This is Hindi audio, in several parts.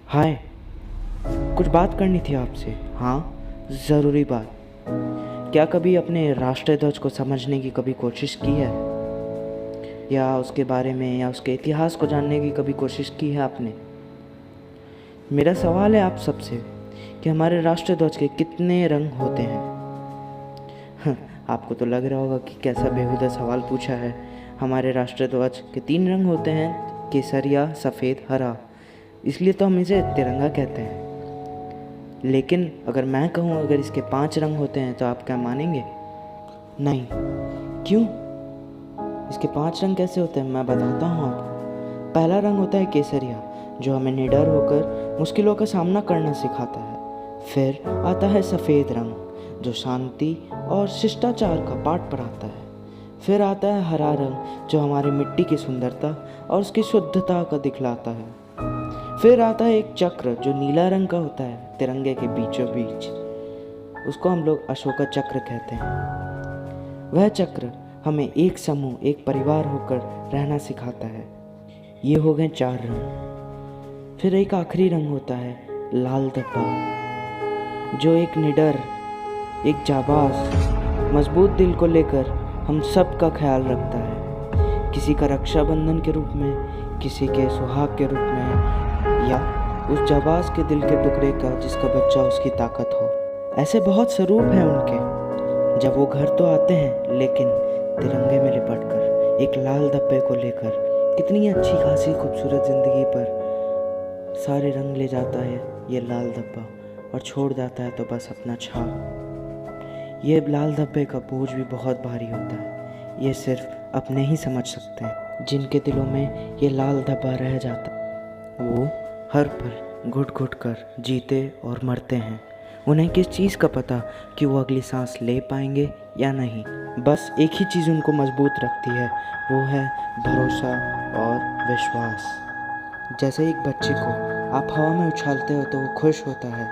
हाय। कुछ बात करनी थी आपसे। हाँ, ज़रूरी बात। क्या कभी अपने राष्ट्रीय ध्वज को समझने की कभी कोशिश की है, या उसके बारे में या उसके इतिहास को जानने की कभी कोशिश की है आपने? मेरा सवाल है आप सबसे कि हमारे राष्ट्रीय ध्वज के कितने रंग होते हैं? आपको तो लग रहा होगा कि कैसा बेहुदा सवाल पूछा है। हमारे राष्ट्रीय ध्वज के 3 रंग होते हैं, केसरिया, सफ़ेद, हरा। इसलिए तो हम इसे तिरंगा कहते हैं। लेकिन अगर मैं कहूँ अगर इसके 5 रंग होते हैं तो आप क्या मानेंगे? नहीं। क्यों? इसके 5 रंग कैसे होते हैं मैं बताता हूँ आपको। पहला रंग होता है केसरिया, जो हमें निडर होकर मुश्किलों का सामना करना सिखाता है। फिर आता है सफ़ेद रंग, जो शांति और शिष्टाचार का पाठ पढ़ाता है। फिर आता है हरा रंग, जो हमारी मिट्टी की सुंदरता और उसकी शुद्धता का दिखलाता है। फिर आता है एक चक्र, जो नीला रंग का होता है, तिरंगे के बीचों बीच। उसको हम लोग अशोका चक्र कहते हैं। वह चक्र हमें एक समूह, एक परिवार होकर रहना सिखाता है। ये हो गए 4 रंग। फिर एक आखिरी रंग होता है लाल धब्बा, जो एक निडर, एक जाबाज, मजबूत दिल को लेकर हम सब का ख्याल रखता है। किसी का रक्षाबंधन के रूप में, किसी के सुहाग के रूप में, या उस जाबाज के दिल के टुकड़े का जिसका बच्चा उसकी ताकत हो। ऐसे बहुत स्वरूप हैं उनके। जब वो घर तो आते हैं, लेकिन तिरंगे में लिपट कर, एक लाल धब्बे को लेकर, कितनी अच्छी खासी खूबसूरत ज़िंदगी पर सारे रंग ले जाता है ये लाल धब्बा, और छोड़ जाता है तो बस अपना छाप। ये लाल धब्बे का बोझ भी बहुत भारी होता है। ये सिर्फ अपने ही समझ सकते हैं, जिनके दिलों में ये लाल धब्बा रह जाता है। वो हर पल घुट घुट कर जीते और मरते हैं। उन्हें किस चीज़ का पता कि वो अगली सांस ले पाएंगे या नहीं। बस एक ही चीज़ उनको मजबूत रखती है, वो है भरोसा और विश्वास। जैसे एक बच्चे को आप हवा में उछालते हो तो वो खुश होता है,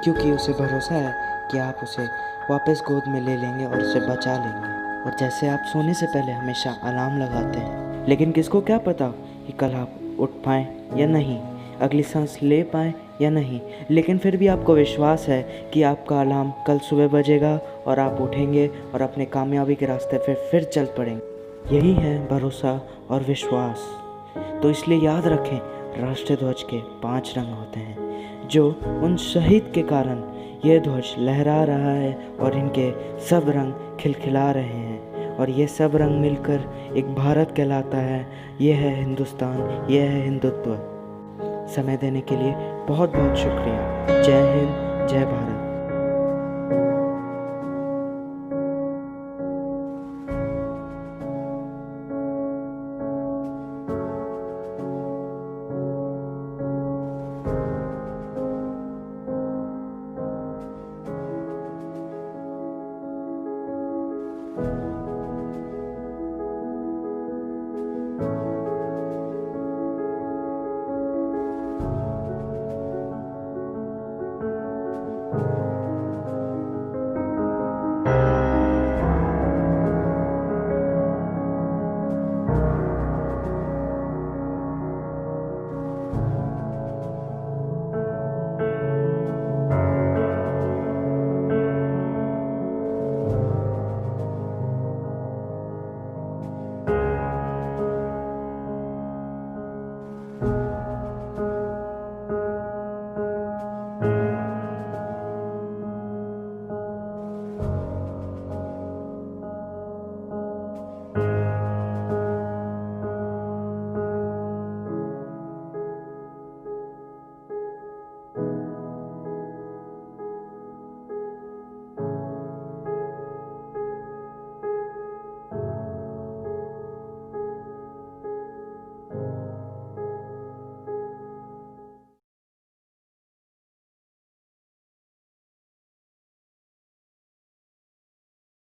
क्योंकि उसे भरोसा है कि आप उसे वापस गोद में ले लेंगे और उसे बचा लेंगे। और जैसे आप सोने से पहले हमेशा अलार्म लगाते हैं, लेकिन किसको क्या पता कि कल आप उठ पाएँ या नहीं, अगली सांस ले पाएँ या नहीं, लेकिन फिर भी आपको विश्वास है कि आपका अलार्म कल सुबह बजेगा और आप उठेंगे और अपने कामयाबी के रास्ते पे फिर चल पड़ेंगे। यही है भरोसा और विश्वास। तो इसलिए याद रखें, राष्ट्रीय ध्वज के 5 रंग होते हैं, जो उन शहीद के कारण यह ध्वज लहरा रहा है और इनके सब रंग खिलखिला रहे हैं, और ये सब रंग मिलकर एक भारत कहलाता है। ये है हिंदुस्तान, ये है हिंदुत्व। समय देने के लिए बहुत बहुत शुक्रिया। जय हिंद, जय भारत।